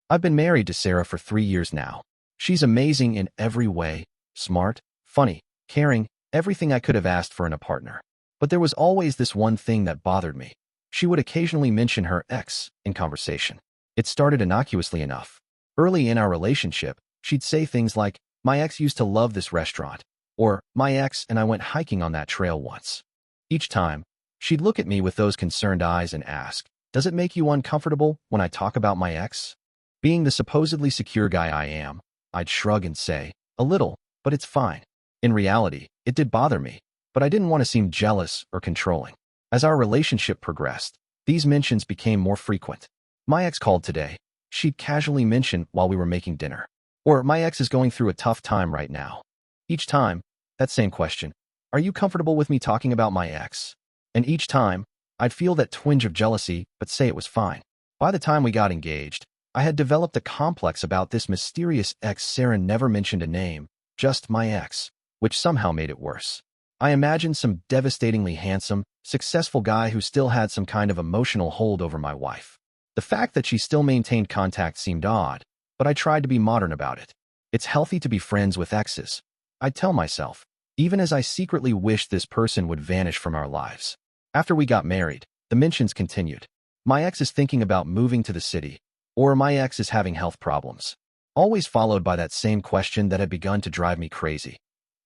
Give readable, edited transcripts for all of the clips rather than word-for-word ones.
I've been married to Sarah for 3 years now. She's amazing in every way, smart, funny, caring, everything I could have asked for in a partner. But there was always this one thing that bothered me. She would occasionally mention her ex in conversation. It started innocuously enough. Early in our relationship, she'd say things like, "My ex used to love this restaurant," or "My ex and I went hiking on that trail once." Each time, she'd look at me with those concerned eyes and ask, "Does it make you uncomfortable when I talk about my ex?" Being the supposedly secure guy I am, I'd shrug and say, "A little, but it's fine." In reality, it did bother me, but I didn't want to seem jealous or controlling. As our relationship progressed, these mentions became more frequent. "My ex called today," she'd casually mention while we were making dinner. Or, "My ex is going through a tough time right now." Each time, that same question, "Are you comfortable with me talking about my ex?" And each time, I'd feel that twinge of jealousy, but say it was fine. By the time we got engaged, I had developed a complex about this mysterious ex. Sarah never mentioned a name, just "my ex," which somehow made it worse. I imagined some devastatingly handsome, successful guy who still had some kind of emotional hold over my wife. The fact that she still maintained contact seemed odd, but I tried to be modern about it. It's healthy to be friends with exes, I'd tell myself, even as I secretly wished this person would vanish from our lives. After we got married, the mentions continued. "My ex is thinking about moving to the city," or "My ex is having health problems," always followed by that same question that had begun to drive me crazy.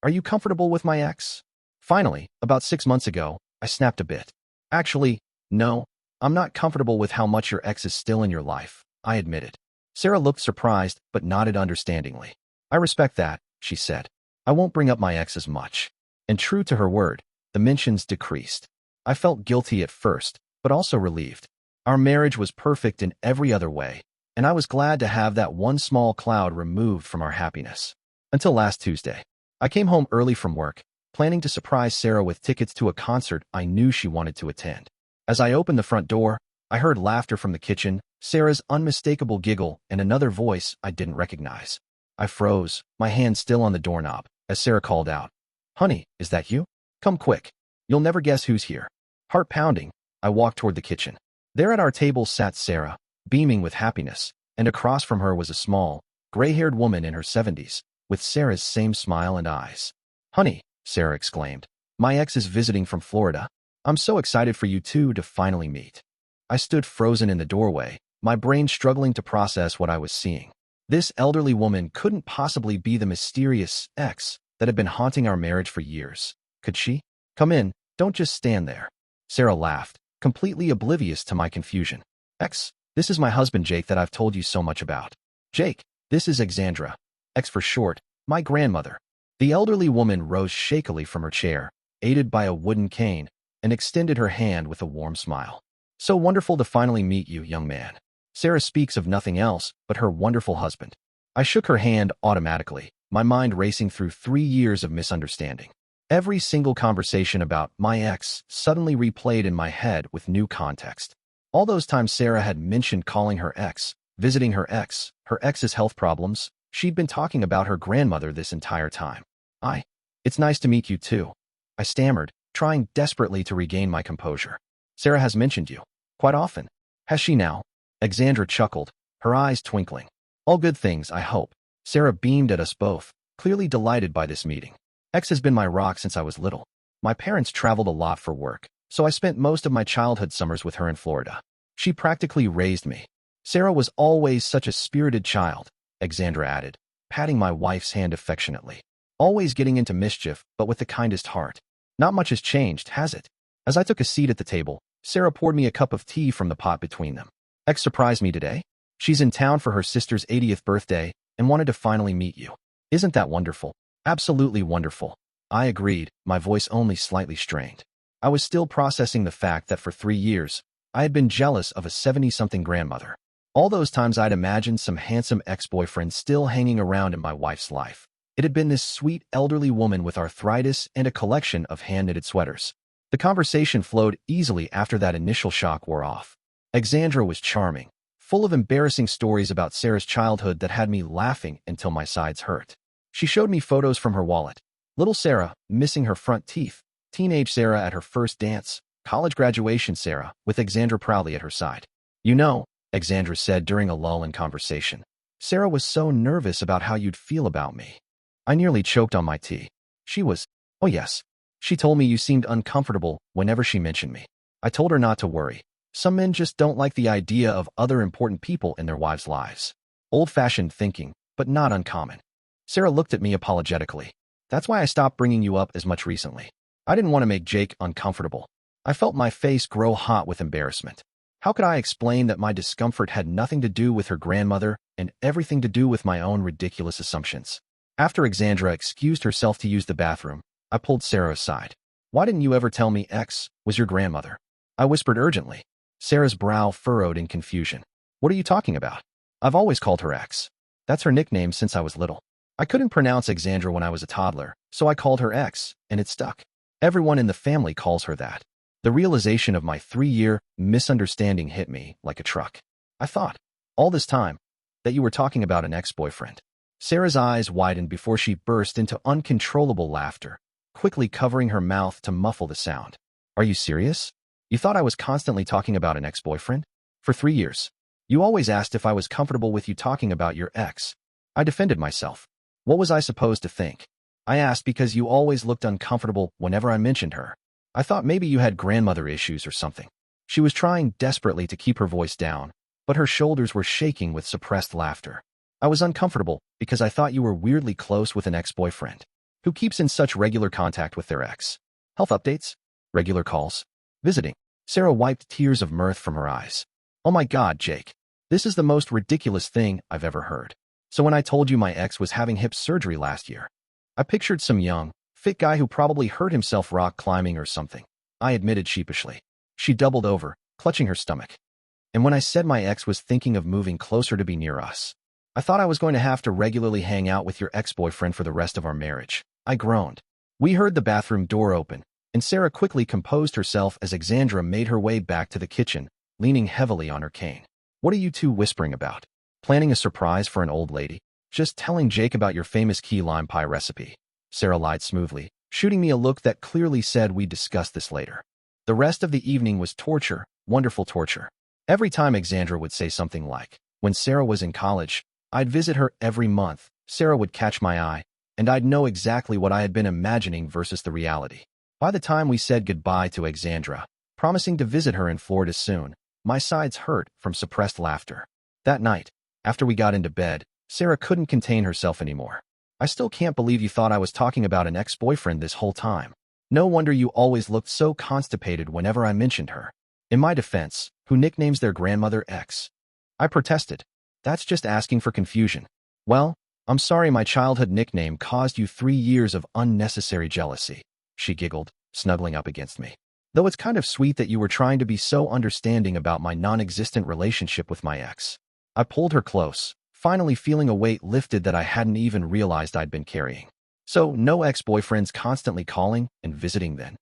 "Are you comfortable with my ex?" Finally, about 6 months ago, I snapped a bit. "Actually, no, I'm not comfortable with how much your ex is still in your life," I admitted. Sarah looked surprised but nodded understandingly. "I respect that," she said. "I won't bring up my ex as much." And true to her word, the mentions decreased. I felt guilty at first, but also relieved. Our marriage was perfect in every other way, and I was glad to have that one small cloud removed from our happiness. Until last Tuesday. I came home early from work, planning to surprise Sarah with tickets to a concert I knew she wanted to attend. As I opened the front door, I heard laughter from the kitchen, Sarah's unmistakable giggle, and another voice I didn't recognize. I froze, my hand still on the doorknob, as Sarah called out, "Honey, is that you? Come quick. You'll never guess who's here." Heart pounding, I walked toward the kitchen. There at our table sat Sarah, beaming with happiness, and across from her was a small, gray-haired woman in her 70s, with Sarah's same smile and eyes. "Honey," Sarah exclaimed, "my ex is visiting from Florida. I'm so excited for you two to finally meet." I stood frozen in the doorway, my brain struggling to process what I was seeing. This elderly woman couldn't possibly be the mysterious ex that had been haunting our marriage for years. Could she? "Come in, don't just stand there." Sarah laughed, completely oblivious to my confusion. "Ex, this is my husband Jake that I've told you so much about." "Jake, this is Exandra, ex for short, my grandmother." The elderly woman rose shakily from her chair, aided by a wooden cane, and extended her hand with a warm smile. "So wonderful to finally meet you, young man." Sarah speaks of nothing else but her wonderful husband. I shook her hand automatically, my mind racing through 3 years of misunderstanding. Every single conversation about my ex suddenly replayed in my head with new context. All those times Sarah had mentioned calling her ex, visiting her ex's health problems, she'd been talking about her grandmother this entire time. It's nice to meet you too," I stammered, trying desperately to regain my composure. "Sarah has mentioned you. Quite often." "Has she now?" Exandra chuckled, her eyes twinkling. "All good things, I hope." Sarah beamed at us both, clearly delighted by this meeting. "Ex has been my rock since I was little. My parents traveled a lot for work, so I spent most of my childhood summers with her in Florida. She practically raised me." "Sarah was always such a spirited child," Exandra added, patting my wife's hand affectionately. "Always getting into mischief, but with the kindest heart. Not much has changed, has it?" As I took a seat at the table, Sarah poured me a cup of tea from the pot between them. "Ex surprised me today. She's in town for her sister's 80th birthday and wanted to finally meet you. Isn't that wonderful?" "Absolutely wonderful," I agreed, my voice only slightly strained. I was still processing the fact that for 3 years, I had been jealous of a 70-something grandmother. All those times I'd imagined some handsome ex-boyfriend still hanging around in my wife's life. It had been this sweet elderly woman with arthritis and a collection of hand-knitted sweaters. The conversation flowed easily after that initial shock wore off. Exandra was charming, full of embarrassing stories about Sarah's childhood that had me laughing until my sides hurt. She showed me photos from her wallet. Little Sarah, missing her front teeth, teenage Sarah at her first dance, college graduation Sarah, with Exandra proudly at her side. "You know, Exandra said during a lull in conversation. Sarah was so nervous about how you'd feel about me. I nearly choked on my tea. Oh yes. She told me you seemed uncomfortable whenever she mentioned me. I told her not to worry. Some men just don't like the idea of other important people in their wives' lives. Old-fashioned thinking, but not uncommon. Sarah looked at me apologetically. That's why I stopped bringing you up as much recently. I didn't want to make Jake uncomfortable. I felt my face grow hot with embarrassment. How could I explain that my discomfort had nothing to do with her grandmother and everything to do with my own ridiculous assumptions? After Exandra excused herself to use the bathroom, I pulled Sarah aside. Why didn't you ever tell me X was your grandmother? I whispered urgently. Sarah's brow furrowed in confusion. What are you talking about? I've always called her X. That's her nickname since I was little. I couldn't pronounce Exandra when I was a toddler, so I called her X, and it stuck. Everyone in the family calls her that. The realization of my 3-year misunderstanding hit me like a truck. I thought, all this time, that you were talking about an ex-boyfriend. Sarah's eyes widened before she burst into uncontrollable laughter, quickly covering her mouth to muffle the sound. Are you serious? You thought I was constantly talking about an ex-boyfriend? For 3 years. You always asked if I was comfortable with you talking about your ex. I defended myself. What was I supposed to think? I asked because you always looked uncomfortable whenever I mentioned her. I thought maybe you had grandmother issues or something. She was trying desperately to keep her voice down, but her shoulders were shaking with suppressed laughter. I was uncomfortable because I thought you were weirdly close with an ex-boyfriend. Who keeps in such regular contact with their ex? Health updates? Regular calls? Visiting? Sarah wiped tears of mirth from her eyes. Oh my God, Jake. This is the most ridiculous thing I've ever heard. So when I told you my ex was having hip surgery last year, I pictured some young, fit guy who probably hurt himself rock climbing or something. I admitted sheepishly. She doubled over, clutching her stomach. And when I said my ex was thinking of moving closer to be near us, I thought I was going to have to regularly hang out with your ex-boyfriend for the rest of our marriage. I groaned. We heard the bathroom door open, and Sarah quickly composed herself as Exandra made her way back to the kitchen, leaning heavily on her cane. What are you two whispering about? Planning a surprise for an old lady? Just telling Jake about your famous key lime pie recipe. Sarah lied smoothly, shooting me a look that clearly said we'd discuss this later. The rest of the evening was torture, wonderful torture. Every time Exandra would say something like, when Sarah was in college, I'd visit her every month, Sarah would catch my eye, and I'd know exactly what I had been imagining versus the reality. By the time we said goodbye to Exandra, promising to visit her in Florida soon, my sides hurt from suppressed laughter. That night, after we got into bed, Sarah couldn't contain herself anymore. I still can't believe you thought I was talking about an ex-boyfriend this whole time. No wonder you always looked so constipated whenever I mentioned her. In my defense, who nicknames their grandmother X? I protested. That's just asking for confusion. Well, I'm sorry my childhood nickname caused you 3 years of unnecessary jealousy. She giggled, snuggling up against me. Though it's kind of sweet that you were trying to be so understanding about my non-existent relationship with my ex. I pulled her close, finally feeling a weight lifted that I hadn't even realized I'd been carrying. So, no ex-boyfriends constantly calling and visiting then?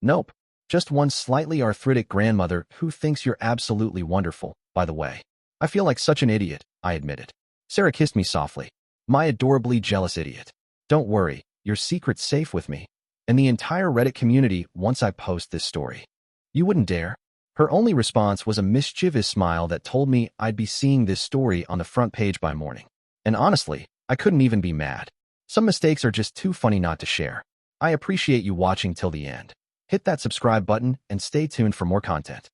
Nope. Just one slightly arthritic grandmother who thinks you're absolutely wonderful, by the way. I feel like such an idiot, I admitted. Sarah kissed me softly. My adorably jealous idiot. Don't worry, your secret's safe with me and the entire Reddit community once I post this story. You wouldn't dare. Her only response was a mischievous smile that told me I'd be seeing this story on the front page by morning. And honestly, I couldn't even be mad. Some mistakes are just too funny not to share. I appreciate you watching till the end. Hit that subscribe button and stay tuned for more content.